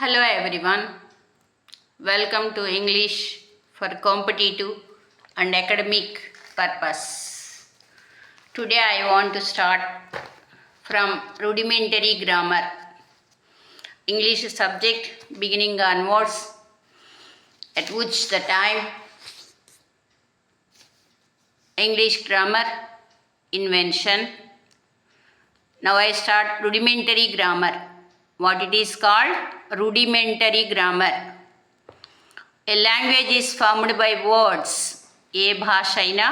Hello everyone, welcome to English for competitive and academic purpose. Today I want to start from rudimentary grammar. English subject beginning onwards, at which the time English grammar invention. Now I start rudimentary grammar. What it is called? Rudimentary grammar. A language is formed by words. ఏ భాష అయినా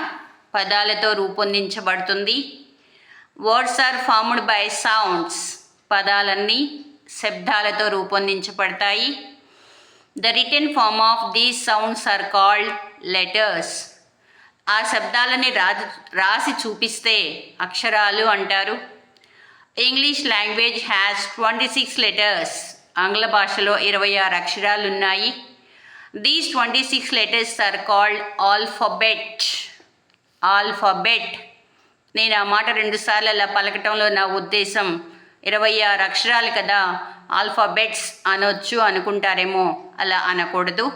పదాలతో రూపొందించబడుతుంది. Words are formed by sounds. పదాలన్నీ శబ్దాలతో రూపొందించబడతాయి. The written form of these sounds are called letters. ఆ శబ్దాలని రాసి చూపిస్తే అక్షరాలు అంటారు. English language has 26 letters. ఆంగ్ల భాషలో 26 అక్షరాలు ఉన్నాయి. These 26 letters are called alphabet. Alphabet. నేను ఆ మాట 2 సార్లు అలా పలకటంలో నా ఉద్దేశం 26 అక్షరాలు కదా, ఆల్ఫాబెట్స్ అనొచ్చు అనుకుంటారేమో. అలా అనకూడదు.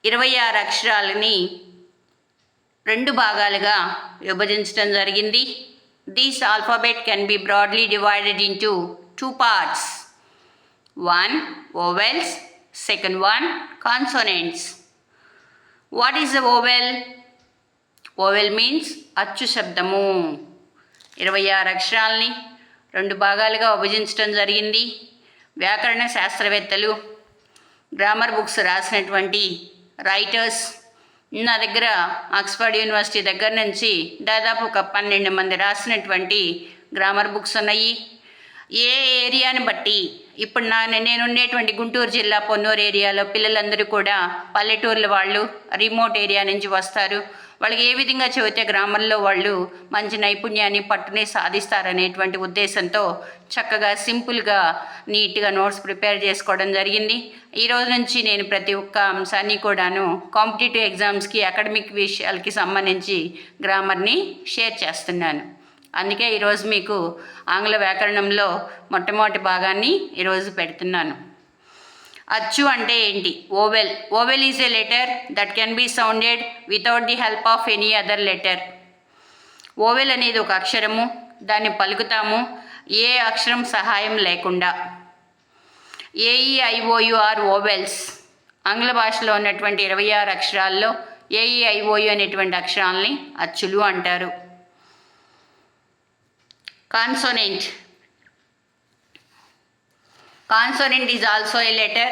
26 అక్షరాలని 2 భాగాలుగా విభజించడం జరిగింది. This alphabet can be broadly divided into 2 parts. One, vowels. Second one, consonants. What is a vowel? Vowel means అచ్చు శబ్దము. 26 అక్షరాలని 2 భాగాలుగా విభజించడం జరిగింది. వ్యాకరణ శాస్త్రవేత్తలు, గ్రామర్ బుక్స్ రాసినటువంటి రైటర్స్, నా దగ్గర ఆక్స్ఫర్డ్ యూనివర్సిటీ దగ్గర నుంచి దాదాపు ఒక 12 మంది రాసినటువంటి గ్రామర్ బుక్స్ ఉన్నాయి. ఏ ఏరియాని బట్టి, ఇప్పుడు నేను ఉండేటువంటి గుంటూరు జిల్లా పొన్నూరు ఏరియాలో పిల్లలందరూ కూడా పల్లెటూర్ల వాళ్ళు, రిమోట్ ఏరియా నుంచి వస్తారు. వాళ్ళకి ఏ విధంగా చదివితే గ్రామంలో వాళ్ళు మంచి నైపుణ్యాన్ని పట్టుని సాధిస్తారనేటువంటి ఉద్దేశంతో చక్కగా సింపుల్గా నీట్గా నోట్స్ ప్రిపేర్ చేసుకోవడం జరిగింది. ఈరోజు నుంచి నేను ప్రతి ఒక్క అంశాన్ని కూడాను కాంపిటేటివ్ ఎగ్జామ్స్కి, అకాడమిక్ విషయాలకి సంబంధించి గ్రామర్ని షేర్ చేస్తున్నాను. అందుకే ఈరోజు మీకు ఆంగ్ల వ్యాకరణంలో మొట్టమొదటి భాగాన్ని ఈరోజు పెడుతున్నాను. అచ్చు అంటే ఏంటి? Vowel. Vowel is a letter that can be sounded without the help of any other letter. Vowel అనేది ఒక అక్షరము, దాన్ని పలుకుతాము ఏ అక్షరం సహాయం లేకుండా. A E I O U are vowels. ఆంగ్ల భాషలో ఉన్నటువంటి 26 అక్షరాల్లో ఏఈఐఓయు అనేటువంటి అక్షరాలని అచ్చులు అంటారు. Consonant. Consonant is also a letter.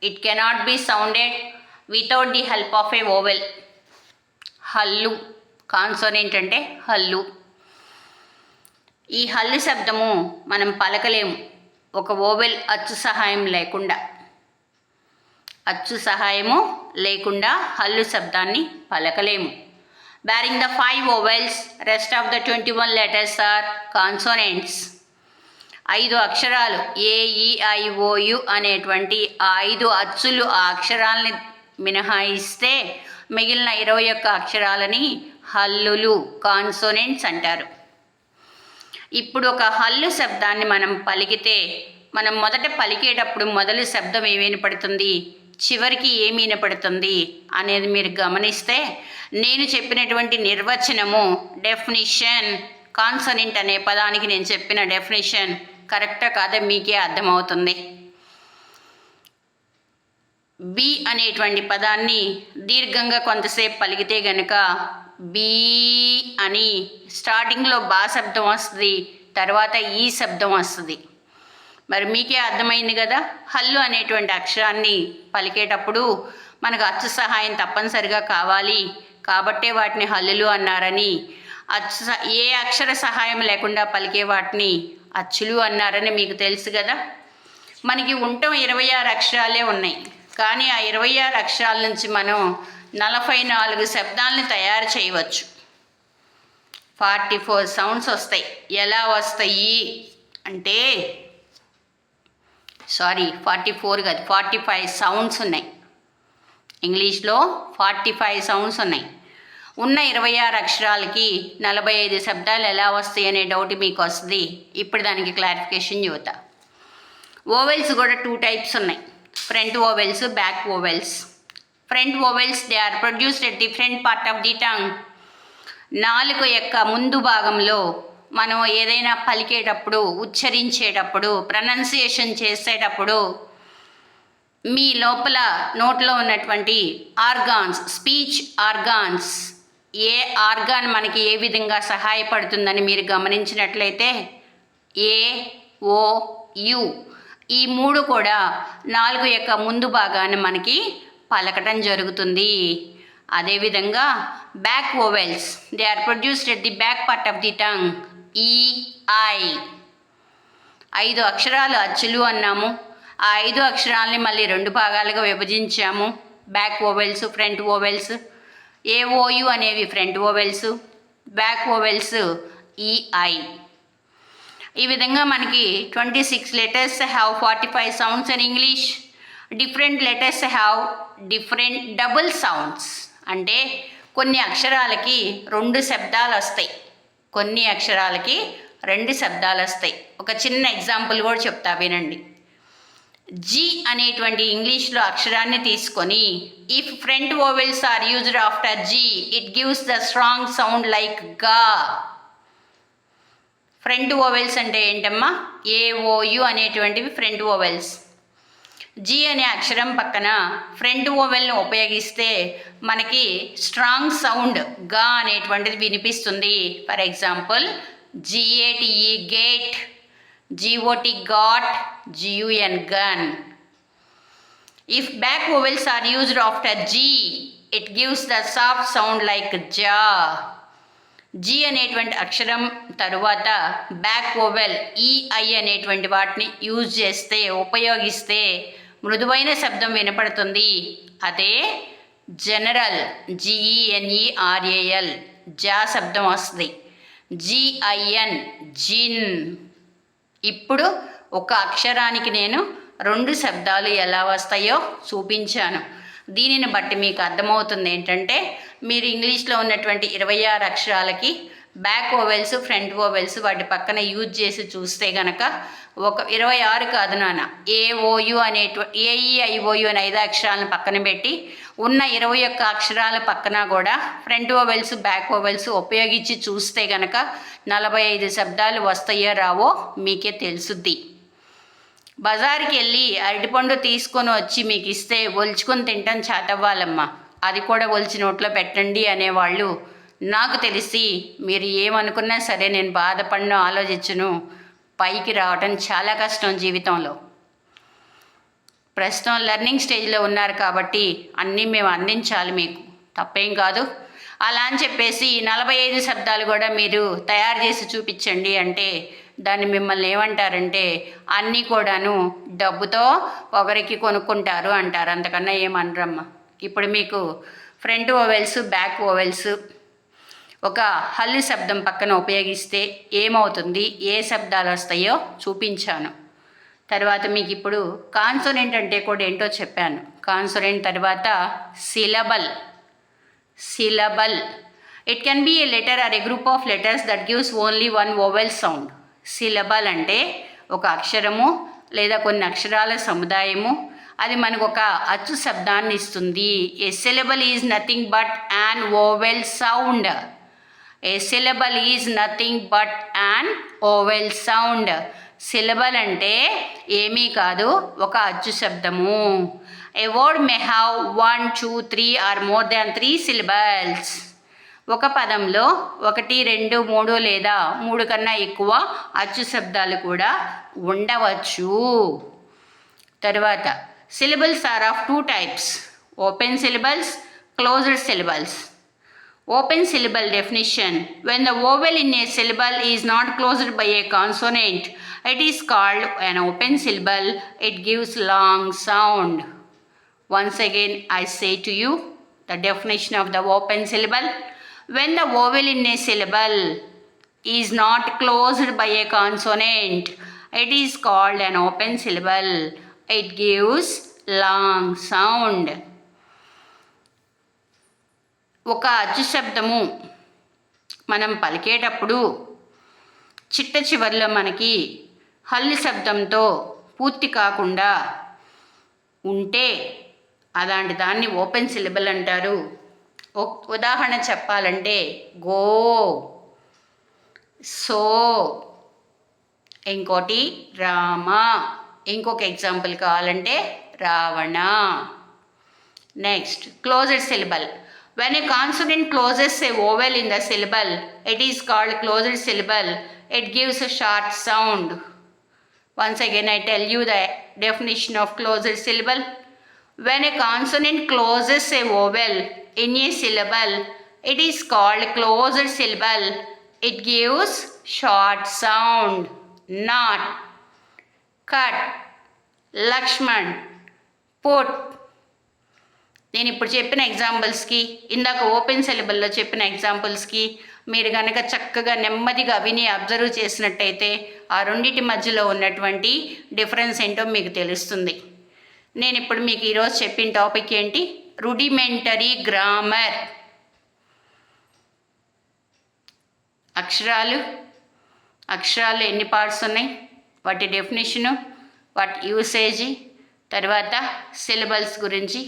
It cannot be sounded without the help of a vowel. హల్లు. కాన్సోనెంట్ అంటే హల్లు. ఈ హల్లు శబ్దము మనం పలకలేము ఒక వోవెల్ అచ్చు సహాయం లేకుండా. అచ్చు సహాయము లేకుండా హల్లు శబ్దాన్ని పలకలేము. Bearing the 5 vowels, rest of the 21 letters are consonants. 5 అక్షరాలు ఏఈఐఓయు అనేటువంటి ఆ 5 అచ్చులు ఆ అక్షరాలని మినహాయిస్తే మిగిలిన 21 అక్షరాలని హల్లులు, కాన్సోనెంట్స్ అంటారు. ఇప్పుడు ఒక హల్లు శబ్దాన్ని మనం పలికితే, మనం మొదట పలికేటప్పుడు మొదలు శబ్దం ఏమి వినపడుతుంది, చివరికి ఏమి వినపడుతుంది అనేది మీరు గమనిస్తే, నేను చెప్పినటువంటి నిర్వచనము, డెఫినిషన్, కాన్సోనెంట్ అనే పదానికి నేను చెప్పిన డెఫినిషన్ కరెక్టా కాదా మీకే అర్థమవుతుంది. బి అనేటువంటి పదాన్ని దీర్ఘంగా కొంతసేపు పలికితే గనుక బీ అని స్టార్టింగ్లో బా శబ్దం వస్తుంది, తర్వాత ఈ శబ్దం వస్తుంది. మరి మీకే అర్థమైంది కదా. హల్లు అనేటువంటి అక్షరాన్ని పలికేటప్పుడు మనకు అచ్చు సహాయం తప్పనిసరిగా కావాలి కాబట్టే వాటిని హల్లులు అన్నారని, ఏ అక్షర సహాయం లేకుండా పలికే వాటిని అచ్చులు అన్నారని మీకు తెలుసు కదా. మనకి ఉండటం 26 అక్షరాలే ఉన్నాయి, కానీ ఆ 26 అక్షరాల నుంచి మనం 44 శబ్దాలను తయారు చేయవచ్చు. 44 సౌండ్స్ వస్తాయి. ఎలా వస్తాయి అంటే 44 కాదు, 45 సౌండ్స్ ఉన్నాయి. ఇంగ్లీష్లో 45 సౌండ్స్ ఉన్నాయి. ఉన్న 26 అక్షరాలకి 45 శబ్దాలు ఎలా వస్తాయి అనే డౌట్ మీకు వస్తుంది. ఇప్పుడు దానికి క్లారిఫికేషన్ చెబుతా. ఓవెల్స్ కూడా 2 టైప్స్ ఉన్నాయి, front vowels, back vowels. Front vowels they are produced at the front part of the tongue. నాలుక యొక్క ముందు భాగంలో మనం ఏదైనా పలికేటప్పుడు, ఉచ్చరించేటప్పుడు, ప్రొనౌన్సియేషన్ చేసేటప్పుడు మీ లోపల నోట్లో ఉన్నటువంటి ఆర్గాన్స్, స్పీచ్ ఆర్గాన్స్, ఏ ఆర్గాన్ మనకి ఏ విధంగా సహాయపడుతుందని మీరు గమనించినట్లయితే ఏ, ఓ, యు ఈ 3 కూడా నాలుగు యొక్క ముందు భాగాన్ని మనకి పలకటం జరుగుతుంది. అదేవిధంగా back vowels they are produced at the back part of the tongue. E, I 5 అక్షరాలు అచ్చులు అన్నాము. ఆ 5 అక్షరాలని మళ్ళీ 2 భాగాలుగా విభజించాము. Back vowels, front vowels. A O U అనేవి front vowels, back vowels E I. ఈ విధంగా మనకి 26 letters have 45 sounds in English. Different letters have different double sounds. అంటే కొన్ని అక్షరాలకి 2 శబ్దాలు వస్తాయి, కొన్ని అక్షరాలకి 2 శబ్దాలు వస్తాయి. ఒక చిన్న ఎగ్జాంపుల్ కూడా చెప్తా వినండి. జీ అనేటువంటి ఇంగ్లీష్లో అక్షరాన్ని తీసుకొని if front vowels are used after G it gives the strong sound like గా. ఫ్రంట్ ఓవెల్స్ అంటే ఏంటమ్మా? ఏఓయు అనేటువంటివి ఫ్రంట్ ఓవెల్స్. జీ అనే అక్షరం పక్కన ఫ్రంట్ ఓవెల్ను ఉపయోగిస్తే మనకి స్ట్రాంగ్ సౌండ్ గా అనేటువంటిది వినిపిస్తుంది. For example G A T E gate, G O T got, G U N gun. If back vowels are used after G it gives the soft sound like జా. జీ అనేటువంటి అక్షరం తరువాత బ్యాక్ ఓవెల్ ఈఐ అనేటువంటి వాటిని యూజ్ చేస్తే, ఉపయోగిస్తే మృదువైన శబ్దం వినపడుతుంది. అదే జనరల్ జిఈఎన్ఈఆర్ఏఎల్ జా శబ్దం వస్తుంది. జిఐఎన్ జిన్. ఇప్పుడు ఒక అక్షరానికి నేను 2 శబ్దాలు ఎలా వస్తాయో చూపించాను. దీనిని బట్టి మీకు అర్థమవుతుంది ఏంటంటే మీరు ఇంగ్లీష్లో ఉన్నటువంటి 26 అక్షరాలకి బ్యాక్ ఓవెల్స్, ఫ్రంట్ ఓవెల్స్ వాటి పక్కన యూజ్ చేసి చూస్తే కనుక ఒక 26 కాదు నాన్న, ఏఓయు ఏఈఐఓయు అనే 5 అక్షరాలను పక్కన పెట్టి ఉన్న 21 అక్షరాల పక్కన కూడా ఫ్రంట్ ఓవెల్స్, బ్యాక్ ఓవెల్స్ ఉపయోగించి చూస్తే కనుక 45 శబ్దాలు వస్తాయో రావో మీకే తెలుసుద్ది. బజార్కి వెళ్ళి అరటిపండు తీసుకొని వచ్చి మీకు ఇస్తే ఒలుచుకొని తింటాం చేతవ్వాలమ్మా, అది కూడా ఒలిచి నోట్లో పెట్టండి అనేవాళ్ళు నాకు తెలిసి మీరు ఏమనుకున్నా సరే నేను బాధపడను, ఆలోచించను, పైకి రావటం చాలా కష్టం జీవితంలో. ప్రస్తుతం లెర్నింగ్ స్టేజ్లో ఉన్నారు కాబట్టి అన్నీ మేము అందించాలి, మీకు తప్పేం కాదు. అలా అని చెప్పేసి 45 శబ్దాలు కూడా మీరు తయారు చేసి చూపించండి అంటే దాన్ని మిమ్మల్ని ఏమంటారంటే అన్నీ కూడాను డబ్బుతో ఒకరికి కొనుక్కుంటారు అంటారు, అంతకన్నా ఏమనరమ్మా. ఇప్పుడు మీకు ఫ్రంట్ ఓవెల్స్, బ్యాక్ ఓవెల్స్ ఒక హల్లు శబ్దం పక్కన ఉపయోగిస్తే ఏమవుతుంది, ఏ శబ్దాలు వస్తాయో చూపించాను. తర్వాత మీకు ఇప్పుడు కాన్సోనెంట్ అంటే కూడా ఏంటో చెప్పాను. కాన్సోనెంట్ తర్వాత syllable. Syllable it can be a letter or a group of letters that gives only 1 vowel sound. Syllable అంటే ఒక అక్షరము లేదా కొన్ని అక్షరాల సముదాయము, అది మనకు ఒక అచ్చు శబ్దాన్ని ఇస్తుంది. A syllable is nothing but an vowel sound. A syllable is nothing but an vowel sound. Syllable అంటే ఏమీ కాదు, ఒక అచ్చు శబ్దము. A word may have 1, 2, 3 or more than 3 syllables. ఒక పదంలో 1, 2, 3 లేదా 3 కన్నా ఎక్కువ అచ్చు శబ్దాలు కూడా ఉండవచ్చు. తర్వాత syllables are of 2 types, open syllables, closed syllables. Open syllable definition: when the vowel in a syllable is not closed by a consonant, it is called an open syllable. It gives long sound. Once again I say to you the definition of the open syllable: when the vowel in a syllable is not closed by a consonant, it is called an open syllable. It gives long sound. ఒక అచ్చు శబ్దము మనం పలికేటప్పుడు చిట్ట చివరిలో మనకి హల్లు శబ్దంతో పూర్తి కాకుండా ఉంటే అలాంటి దాన్ని ఓపెన్ సిలబుల్ అంటారు. ఉదాహరణ చెప్పాలంటే గో, సో, ఇంకోటి రామ, ఇంకొక ఎగ్జాంపుల్ కావాలంటే Ravana. Next closed syllable. When a consonant closes a vowel in the syllable, it is called closed syllable. It gives a short sound. Once again I tell you the definition of closed syllable. When a consonant closes a vowel in a syllable, it is called closed syllable. It gives short sound. Not, cut, Lakshman, put. నేను ఇప్పుడు చెప్పిన ఎగ్జాంపుల్స్కి, ఇందాక open సిలబల్లో చెప్పిన ఎగ్జాంపుల్స్కి మీరు కనుక చక్కగా నెమ్మదిగా విని అబ్జర్వ్ చేసినట్టయితే ఆ రెండింటి మధ్యలో ఉన్నటువంటి డిఫరెన్స్ ఏంటో మీకు తెలుస్తుంది. నేను ఇప్పుడు మీకు ఈరోజు చెప్పిన టాపిక్ ఏంటి? Rudimentary grammar. అక్షరాలు ఎన్ని పార్ట్స్ ఉన్నాయి, వాటి డెఫినేషను, వాటి యూసేజీ, తర్వాత సిలబల్స్ గురించి,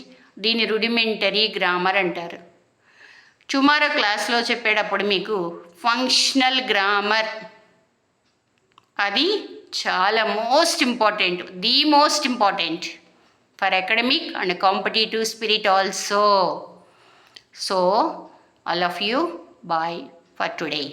దీని రుడిమెంటరీ గ్రామర్ అంటారు. టుమారో క్లాస్లో చెప్పేటప్పుడు మీకు ఫంక్షనల్ గ్రామర్, అది చాలా most important, the most important for academic and competitive spirit also. So all of you, bye for today.